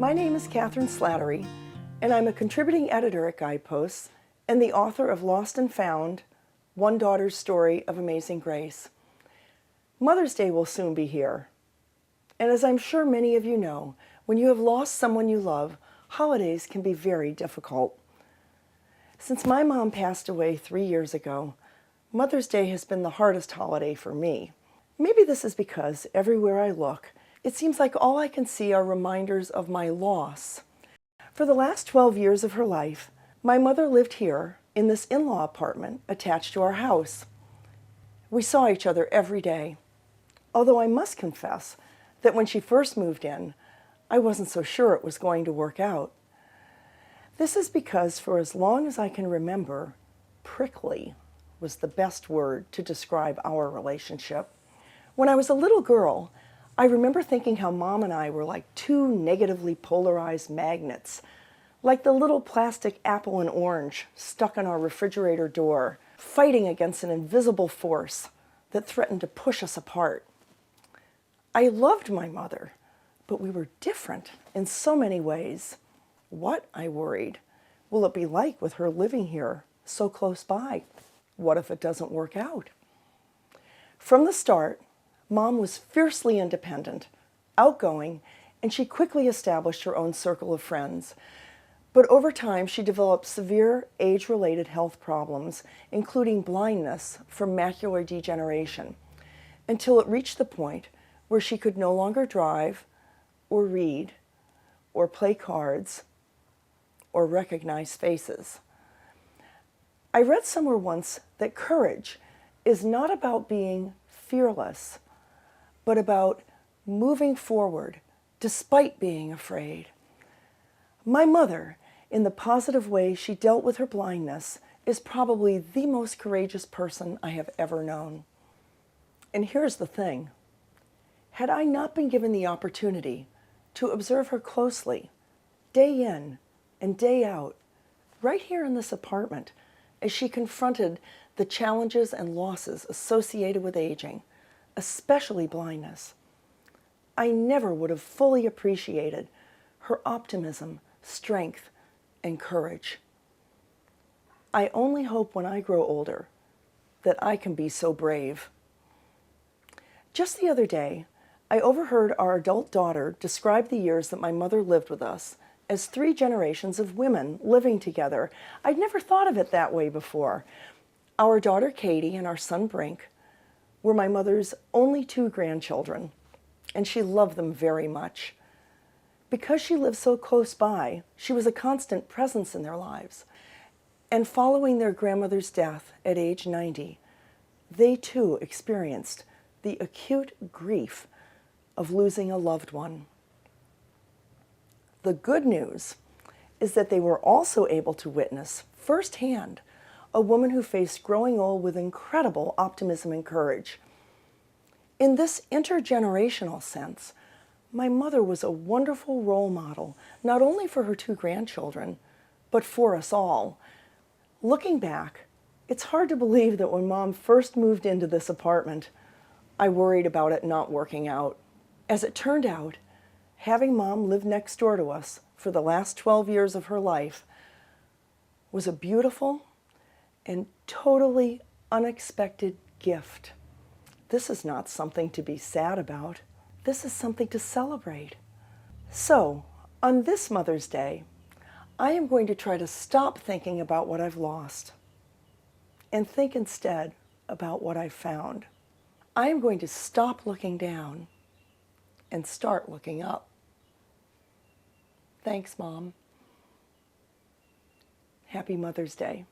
My name is Kathryn Slattery, and I'm a contributing editor at Guideposts and the author of Lost and Found, One Daughter's Story of Amazing Grace. Mother's Day will soon be here. And as I'm sure many of you know, when you have lost someone you love, holidays can be very difficult. Since my mom passed away 3 years ago, Mother's Day has been the hardest holiday for me. Maybe this is because everywhere I look, it seems like all I can see are reminders of my loss. For the last 12 years of her life, my mother lived here in this in-law apartment attached to our house. We saw each other every day, although I must confess that when she first moved in, I wasn't so sure it was going to work out. This is because for as long as I can remember, prickly was the best word to describe our relationship. When I was a little girl, I remember thinking how Mom and I were like two negatively polarized magnets, like the little plastic apple and orange stuck on our refrigerator door, fighting against an invisible force that threatened to push us apart. I loved my mother, but we were different in so many ways. What, I worried, will it be like with her living here so close by? What if it doesn't work out? From the start, Mom was fiercely independent, outgoing, and she quickly established her own circle of friends. But over time, she developed severe age-related health problems, including blindness from macular degeneration, until it reached the point where she could no longer drive, or read, or play cards, or recognize faces. I read somewhere once that courage is not about being fearless, but about moving forward despite being afraid. My mother, in the positive way she dealt with her blindness, is probably the most courageous person I have ever known. And here's the thing. Had I not been given the opportunity to observe her closely, day in and day out, right here in this apartment, as she confronted the challenges and losses associated with aging, especially blindness, I never would have fully appreciated her optimism, strength, and courage. I only hope when I grow older that I can be so brave. Just the other day, I overheard our adult daughter describe the years that my mother lived with us as 3 generations of women living together. I'd never thought of it that way before. Our daughter Katie and our son Brink were my mother's only 2 grandchildren, and she loved them very much. Because she lived so close by, she was a constant presence in their lives. And following their grandmother's death at age 90, they too experienced the acute grief of losing a loved one. The good news is that they were also able to witness firsthand a woman who faced growing old with incredible optimism and courage. In this intergenerational sense, my mother was a wonderful role model, not only for her 2 grandchildren, but for us all. Looking back, it's hard to believe that when Mom first moved into this apartment, I worried about it not working out. As it turned out, having Mom live next door to us for the last 12 years of her life was a beautiful and totally unexpected gift. This is not something to be sad about. This is something to celebrate. So, on this Mother's Day, I am going to try to stop thinking about what I've lost and think instead about what I've found. I am going to stop looking down and start looking up. Thanks, Mom. Happy Mother's Day.